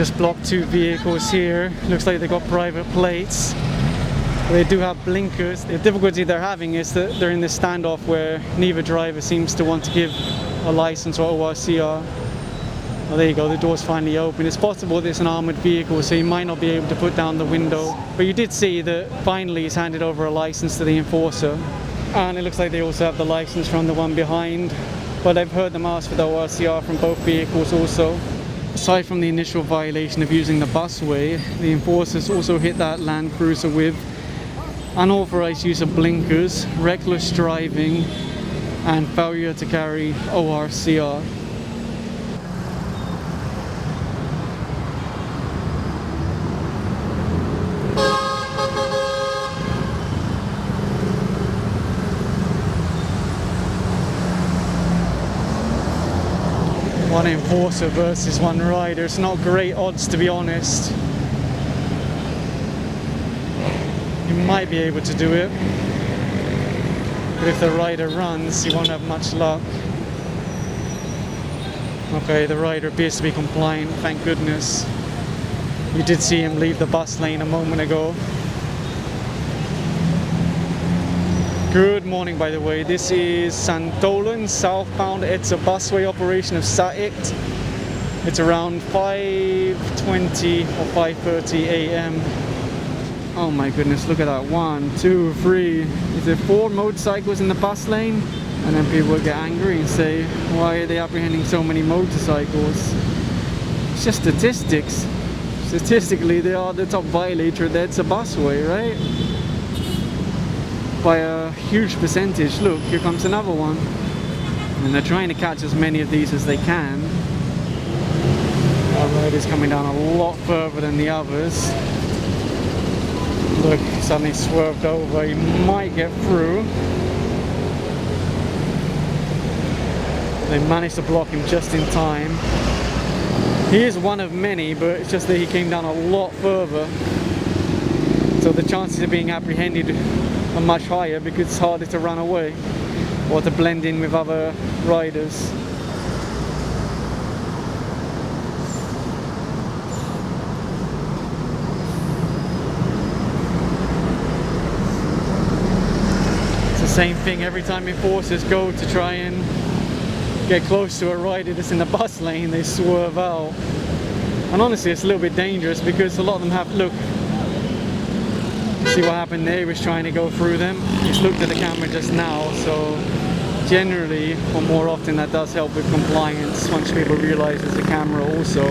Just blocked two vehicles here. Looks like they got private plates. They do have blinkers. The difficulty they're having is that they're in this standoff where neither driver seems to want to give a license or ORCR. Well, there you go, the door's finally open. It's possible there's an armoured vehicle, so you might not be able to put down the window. But you did see that finally he's handed over a license to the enforcer. And it looks like they also have the license from the one behind. But I've heard them ask for the ORCR from both vehicles also. Aside from the initial violation of using the busway, the enforcers also hit that Land Cruiser with unauthorized use of blinkers, reckless driving, and failure to carry ORCR. One enforcer versus one rider. It's not great odds, to be honest. You might be able to do it, but if the rider runs, you won't have much luck. Okay, the rider appears to be compliant, thank goodness. You did see him leave the bus lane a moment ago. Good morning, by the way. This is Santolan, southbound. It's a busway operation of Addict. It's around 5:20 or 5:30 a.m. Oh my goodness, look at that. 1, 2, 3. Is there 4 motorcycles in the bus lane? And then people will get angry and say, why are they apprehending so many motorcycles? It's just statistics. Statistically, they are the top violator. That's a busway, right? By a huge percentage. Look, here comes another one. And they're trying to catch as many of these as they can. Our rider's coming down a lot further than the others. Look, suddenly swerved over. He might get through. They managed to block him just in time. He is one of many, but it's just that he came down a lot further. So the chances of being apprehended are much higher because it's harder to run away or to blend in with other riders. It's the same thing every time enforcers go to try and get close to a rider that's in the bus lane, they swerve out. And honestly, it's a little bit dangerous because a lot of them have, look, see what happened there. He was trying to go through them. He's looked at the camera just now, so generally, or more often, that does help with compliance once people realize there's a camera also.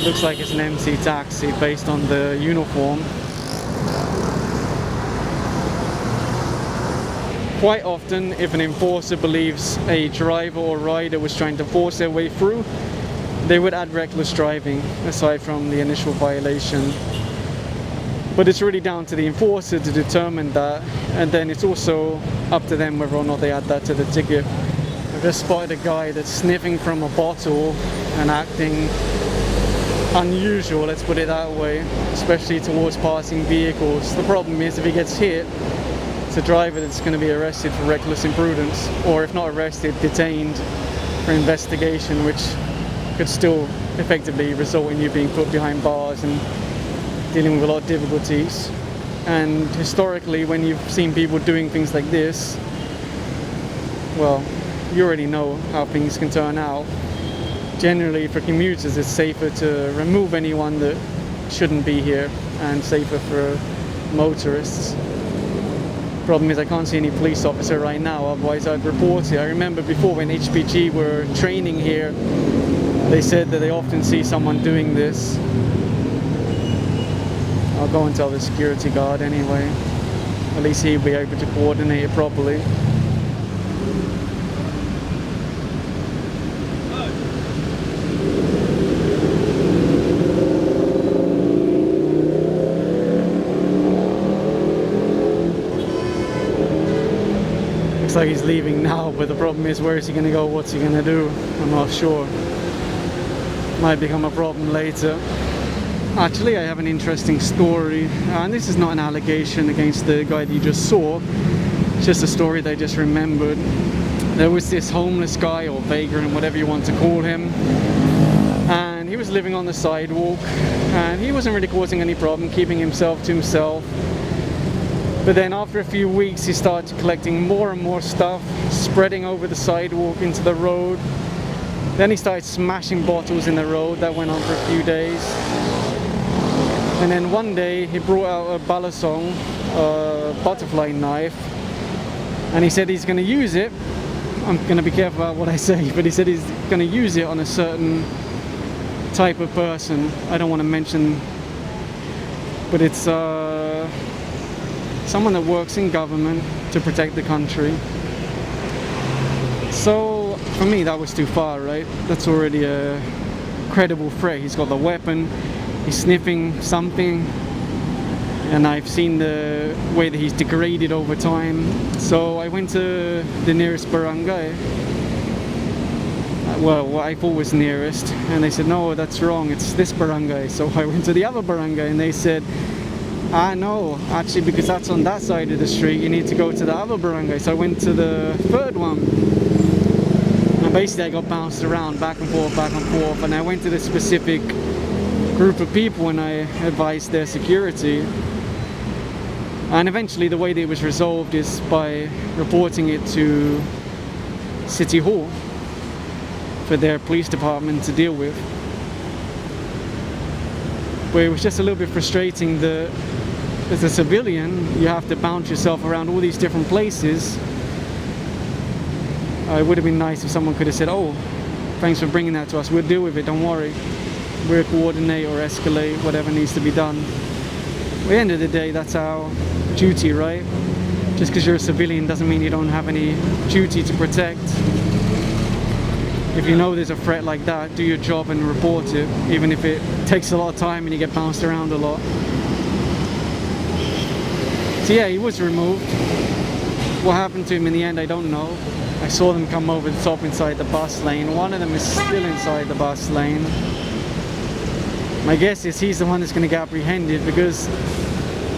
Looks like it's an MC taxi based on the uniform. Quite often, if an enforcer believes a driver or rider was trying to force their way through, they would add reckless driving, aside from the initial violation. But it's really down to the enforcer to determine that, and then it's also up to them whether or not they add that to the ticket. I've just spotted a guy that's sniffing from a bottle and acting unusual, let's put it that way, especially towards passing vehicles. The problem is if he gets hit, it's a driver that's going to be arrested for reckless imprudence, or if not arrested, detained for investigation, which could still effectively result in you being put behind bars and dealing with a lot of difficulties. And historically, when you've seen people doing things like this, well, you already know how things can turn out. Generally, for commuters, it's safer to remove anyone that shouldn't be here, and safer for motorists. Problem is I can't see any police officer right now, otherwise I'd report it. I remember before when HPG were training here, they said that they often see someone doing this. I'll go and tell the security guard anyway. At least he'll be able to coordinate it properly. Looks like he's leaving now, but the problem is, where is he going to go? What's he going to do? I'm not sure. Might become a problem later. Actually, I have an interesting story, and this is not an allegation against the guy that you just saw. It's just a story that I just remembered. There was this homeless guy, or vagrant, whatever you want to call him, was living on the sidewalk, and he wasn't really causing any problem, keeping himself to himself. But then after a few weeks, he started collecting more and more stuff, spreading over the sidewalk into the road. Then he started smashing bottles in the road. That went on for a few days. And then one day he brought out a balisong, a butterfly knife, and he said he's going to use it. I'm going to be careful about what I say, but he said he's going to use it on a certain type of person. I don't want to mention, but it's someone that works in government to protect the country. So for me, that was too far, right? That's already a credible threat. He's got the weapon, he's sniffing something, and I've seen the way that he's degraded over time. So I went to the nearest barangay, well, what I thought was nearest, and they said, no, that's wrong, it's this barangay. So I went to the other barangay, and they said, no, actually, because that's on that side of the street, you need to go to the other barangay. So I went to the third one, and basically I got bounced around back and forth, and I went to this specific group of people and I advised their security. And eventually the way that it was resolved is by reporting it to City Hall for their police department to deal with. But it was just a little bit frustrating that as a civilian you have to bounce yourself around all these different places. It would have been nice if someone could have said, oh, thanks for bringing that to us, we'll deal with it, don't worry. We'll coordinate or escalate whatever needs to be done. At the end of the day, that's our duty, right? Just because you're a civilian doesn't mean you don't have any duty to protect. If you know there's a threat like that, do your job and report it, even if it takes a lot of time and you get bounced around a lot. So yeah, he was removed. What happened to him in the end, I don't know. I saw them come over the top inside the bus lane. One of them is still inside the bus lane. My guess is he's the one that's going to get apprehended, because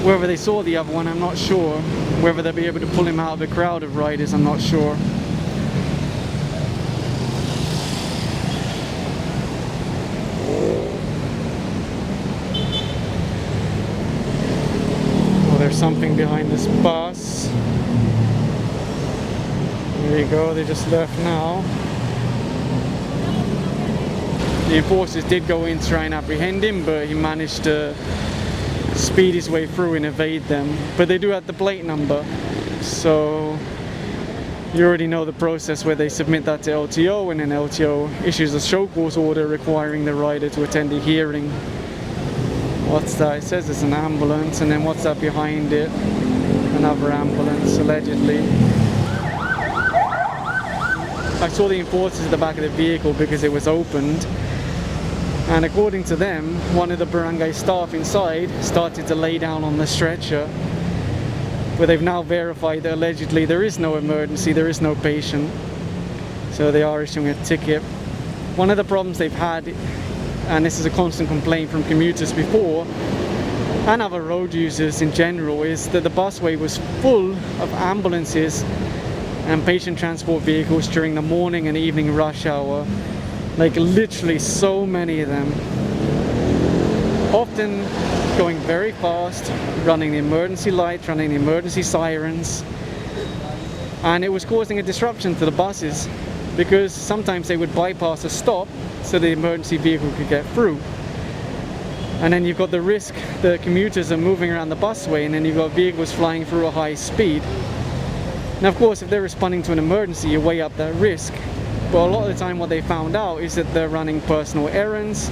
whether they saw the other one, I'm not sure. Whether they'll be able to pull him out of the crowd of riders, I'm not sure. Oh, there's something behind this bus. There you go, they just left now. The enforcers did go in to try and apprehend him, but he managed to speed his way through and evade them. But they do have the plate number, so you already know the process where they submit that to LTO, and then LTO issues a show cause order requiring the rider to attend a hearing. What's that? It says it's an ambulance, and then what's that behind it? Another ambulance, allegedly. I saw the enforcers at the back of the vehicle because it was opened. And according to them, one of the barangay staff inside started to lay down on the stretcher. But they've now verified that allegedly there is no emergency, there is no patient. So they are issuing a ticket. One of the problems they've had, and this is a constant complaint from commuters before, and other road users in general, is that the busway was full of ambulances and patient transport vehicles during the morning and evening rush hour. Like literally so many of them, often going very fast, running the emergency lights, running the emergency sirens, and it was causing a disruption to the buses because sometimes they would bypass a stop so the emergency vehicle could get through. And then you've got the risk that commuters are moving around the busway, and then you've got vehicles flying through a high speed. Now of course, if they're responding to an emergency, you weigh up that risk. But a lot of the time what they found out is that they're running personal errands,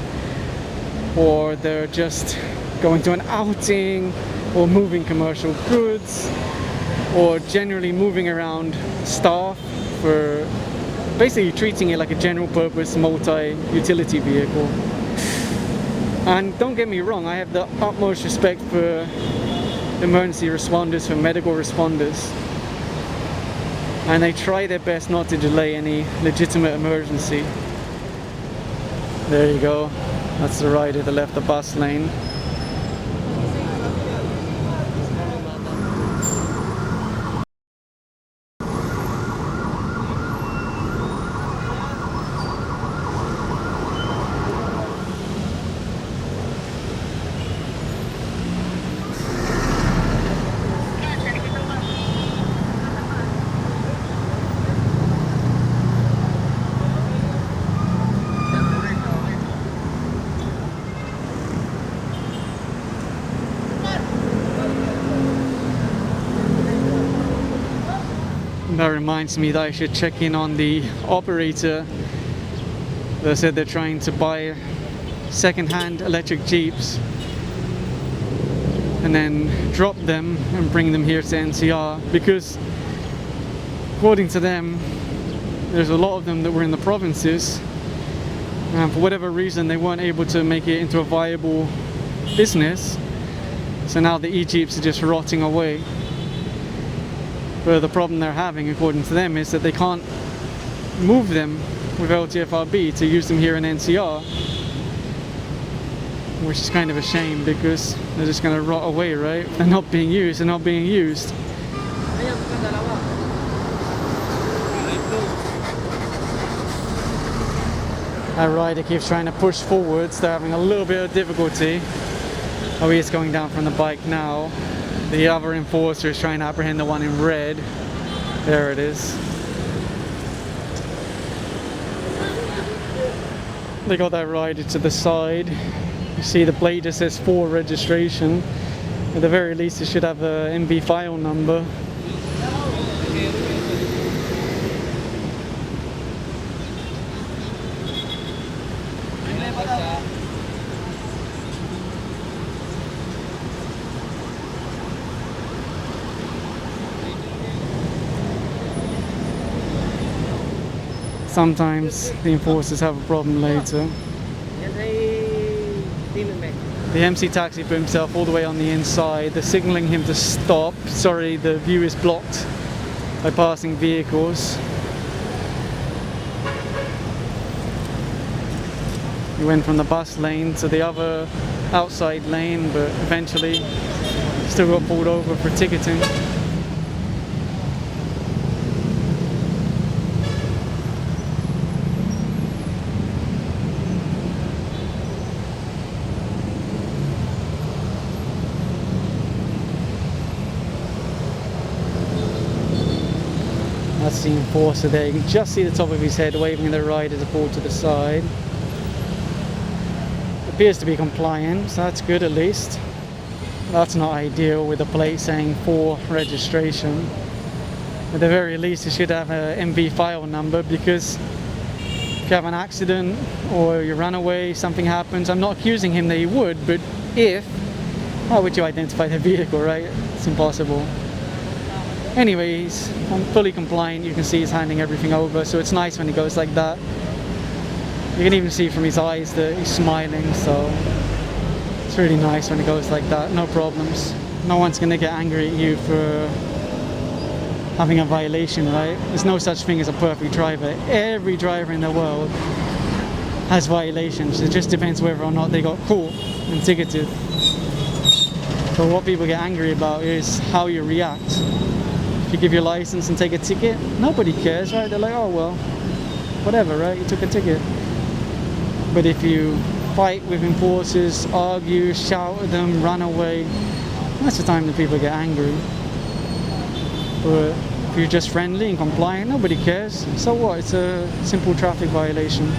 or they're just going to an outing, or moving commercial goods, or generally moving around staff for basically treating it like a general purpose multi-utility vehicle. And don't get me wrong, I have the utmost respect for emergency responders, for medical responders. And they try their best not to delay any legitimate emergency. There you go. That's the rider that left the bus lane. reminds me that I should check in on the operator. They said they're trying to buy second-hand electric Jeeps and then drop them and bring them here to NCR, because according to them there's a lot of them that were in the provinces, and for whatever reason they weren't able to make it into a viable business, so now the e-Jeeps are just rotting away. But the problem they're having, according to them, is that they can't move them with LTFRB to use them here in NCR, which is kind of a shame, because they're just going to rot away, right? If they're not being used, they're not being used. That rider keeps trying to push forwards. They're having a little bit of difficulty. Oh, he is going down from the bike now. The other enforcer is trying to apprehend the one in red. There it is. They got that rider to the side. You see the plate just says 4 registration. At the very least it should have a MV file number. Sometimes the enforcers have a problem later. The MC taxi put himself all the way on the inside. They're signalling him to stop. Sorry, the view is blocked by passing vehicles. He went from the bus lane to the other outside lane, but eventually still got pulled over for ticketing. That's the enforcer there. You can just see the top of his head waving the rider to pull to the side. Appears to be compliant, so that's good at least. That's not ideal with a plate saying 4 registration. At the very least, it should have a MV file number, because if you have an accident or you run away, something happens. I'm not accusing him that he would, but if, how would you identify the vehicle, right? It's impossible. Anyway, he's fully compliant. You can see he's handing everything over, so it's nice when he goes like that. You can even see from his eyes that he's smiling, so it's really nice when he goes like that. No problems. No one's going to get angry at you for having a violation, right? There's no such thing as a perfect driver. Every driver in the world has violations. It just depends whether or not they got caught and ticketed. So what people get angry about is how you react. If you give your license and take a ticket, nobody cares, right? They're like, oh well, whatever, right? You took a ticket. But if you fight with enforcers, argue, shout at them, run away, that's the time that people get angry. But if you're just friendly and compliant, nobody cares. So what? It's a simple traffic violation.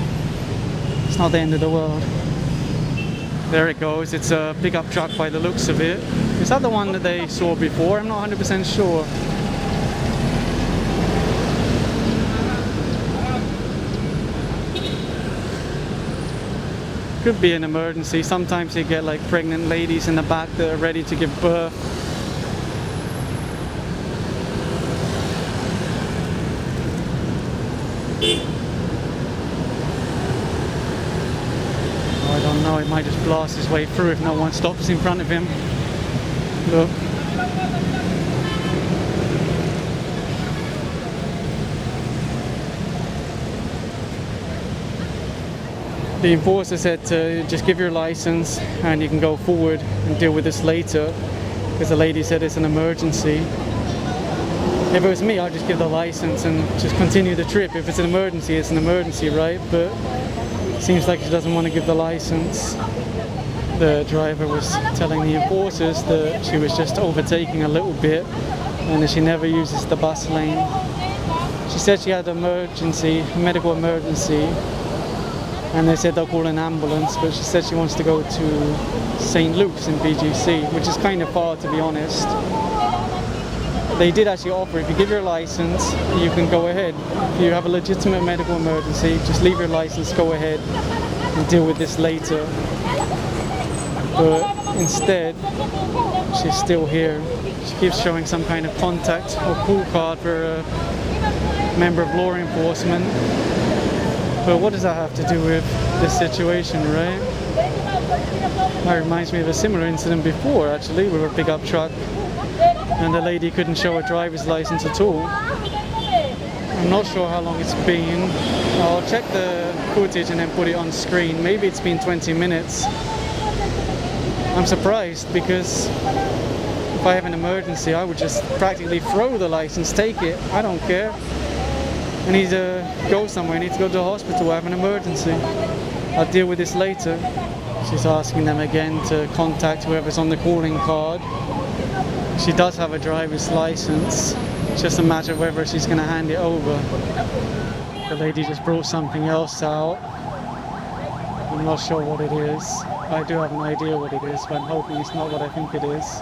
It's not the end of the world. There it goes. It's a pickup truck by the looks of it. Is that the one that they saw before? I'm not 100% sure. Could be an emergency. Sometimes you get like pregnant ladies in the back that are ready to give birth. Oh, I don't know, it might just blast his way through if no one stops in front of him. Look. The enforcer said to just give your license and you can go forward and deal with this later, because the lady said it's an emergency. If it was me, I'd just give the license and just continue the trip. If it's an emergency, it's an emergency, right? But it seems like she doesn't want to give the license. The driver was telling the enforcers that she was just overtaking a little bit and that she never uses the bus lane. She said she had an emergency, a medical emergency, and they said they'll call an ambulance, but she said she wants to go to St. Luke's in BGC, which is kind of far, to be honest. they did actually offer, if you give your license, you can go ahead. If you have a legitimate medical emergency, just leave your license, go ahead and deal with this later. But instead, she's still here. She keeps showing some kind of contact or pool card for a member of law enforcement. But what does that have to do with this situation, right? That reminds me of a similar incident before, actually, with a pickup truck, and the lady couldn't show her driver's license at all. I'm not sure how long it's been. I'll check the footage and then put it on screen. Maybe it's been 20 minutes. I'm surprised because if I have an emergency, I would just practically throw the license, take it. I don't care. I need to go somewhere, I need to go to the hospital, I have an emergency. I'll deal with this later. She's asking them again to contact whoever's on the calling card. She does have a driver's license. It's just a matter of whether she's going to hand it over. The lady just brought something else out. I'm not sure what it is. I do have an idea what it is, but I'm hoping it's not what I think it is.